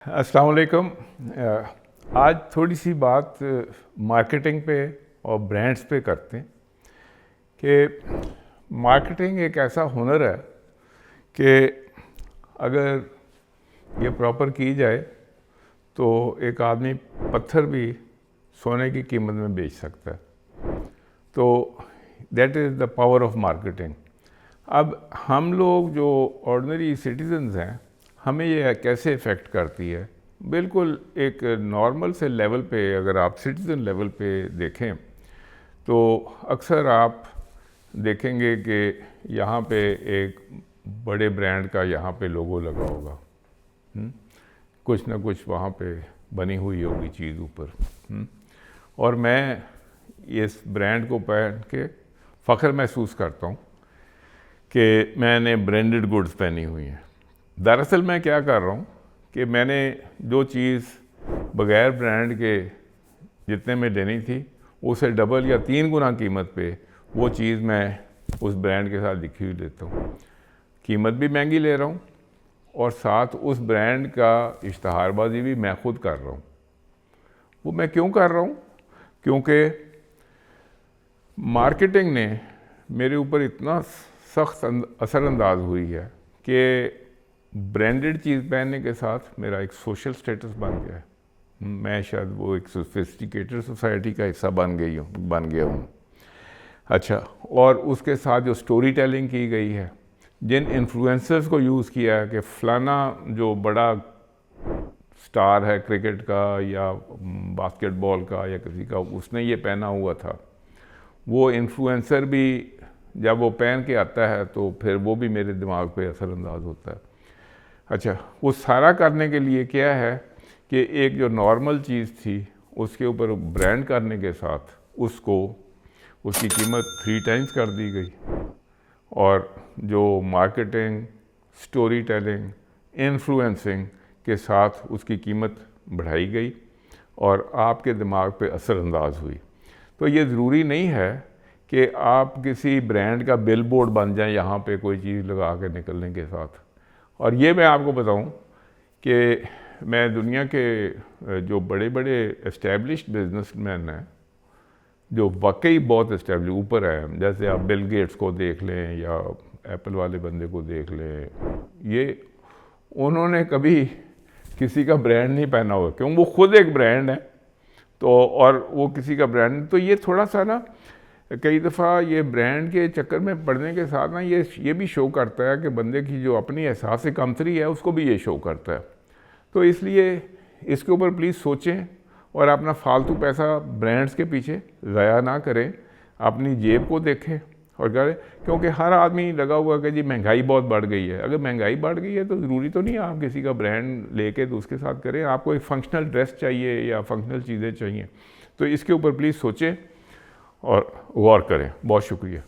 अस्सलाम वालेकुम। आज थोड़ी सी बात मार्केटिंग पे और ब्रांड्स पे करते हैं कि मार्केटिंग एक ऐसा हुनर है कि अगर ये प्रॉपर की जाए तो एक आदमी पत्थर भी सोने की कीमत में बेच सकता है। तो that is the power of marketing. अब हम लोग जो ऑर्डिनरी सिटीजन्स हैं, हमें ये कैसे इफ़ेक्ट करती है? बिल्कुल एक नॉर्मल से लेवल पे अगर आप सिटीज़न लेवल पे देखें तो अक्सर आप देखेंगे कि यहाँ पे एक बड़े ब्रांड का यहाँ पे लोगो लगा होगा, कुछ ना कुछ वहाँ पे बनी हुई होगी चीज़ ऊपर। और मैं इस ब्रांड को पहन के फ़ख्र महसूस करता हूँ कि मैंने ब्रांडेड गुड्स पहनी हुई हैं। दरअसल मैं क्या कर रहा हूँ कि मैंने जो चीज़ बग़ैर ब्रांड के जितने में लेनी थी उसे डबल या 3 गुना कीमत पे वो चीज़ मैं उस ब्रांड के साथ लिखी हुई लेता हूँ। कीमत भी महंगी ले रहा हूँ और साथ उस ब्रांड का इश्तहारबाजी भी मैं खुद कर रहा हूँ। वो मैं क्यों कर रहा हूँ? क्योंकि मार्केटिंग ने मेरे ऊपर इतना सख्त असरअंदाज हुई है कि ब्रांडेड चीज़ पहनने के साथ मेरा एक सोशल स्टेटस बन गया है। मैं शायद वो एक सोफिस्टिकेटेड सोसाइटी का हिस्सा बन गया हूँ। अच्छा, और उसके साथ जो स्टोरी टेलिंग की गई है, जिन इन्फ्लुएंसर्स को यूज़ किया है कि फ़लाना जो बड़ा स्टार है क्रिकेट का या बास्केटबॉल का या किसी का, उसने ये पहना हुआ था, वो इन्फ्लुएंसर भी जब वो पहन के आता है तो फिर वो भी मेरे दिमाग पे असरअंदाज होता है। अच्छा, वो सारा करने के लिए क्या है कि एक जो नॉर्मल चीज़ थी उसके ऊपर ब्रांड करने के साथ उसकी कीमत 3 टाइम्स कर दी गई और जो मार्केटिंग, स्टोरी टेलिंग, इन्फ्लुएंसिंग के साथ उसकी कीमत बढ़ाई गई और आपके दिमाग पे असरअंदाज हुई। तो ये ज़रूरी नहीं है कि आप किसी ब्रांड का बिल बोर्ड बन जाएं यहाँ पे कोई चीज़ लगा के निकलने के साथ। और ये मैं आपको बताऊं कि मैं दुनिया के जो बड़े बड़े एस्टेब्लिश्ड बिजनेसमैन हैं, जो वाकई बहुत एस्टेब्लिश ऊपर हैं, जैसे आप बिल गेट्स को देख लें या एप्पल वाले बंदे को देख लें, ये उन्होंने कभी किसी का ब्रांड नहीं पहना हुआ, क्यों? वो खुद एक ब्रांड है। तो और वो किसी का ब्रांड, तो ये थोड़ा सा ना कई दफ़ा ये ब्रांड के चक्कर में पड़ने के साथ ना ये भी शो करता है कि बंदे की जो अपनी एहसास कमतरी है उसको भी ये शो करता है। तो इसलिए इसके ऊपर प्लीज़ सोचें और अपना फालतू पैसा ब्रांड्स के पीछे ज़ाया ना करें, अपनी जेब को देखें और करें। क्योंकि हर आदमी लगा हुआ कि जी महंगाई बहुत बढ़ गई है। अगर महंगाई बढ़ गई है तो ज़रूरी तो नहीं है आप किसी का ब्रांड लेके तो उसके साथ करें। आपको एक फंक्शनल ड्रेस चाहिए या फंक्शनल चीज़ें चाहिए, तो इसके ऊपर प्लीज़ सोचें और गौर करें। बहुत शुक्रिया।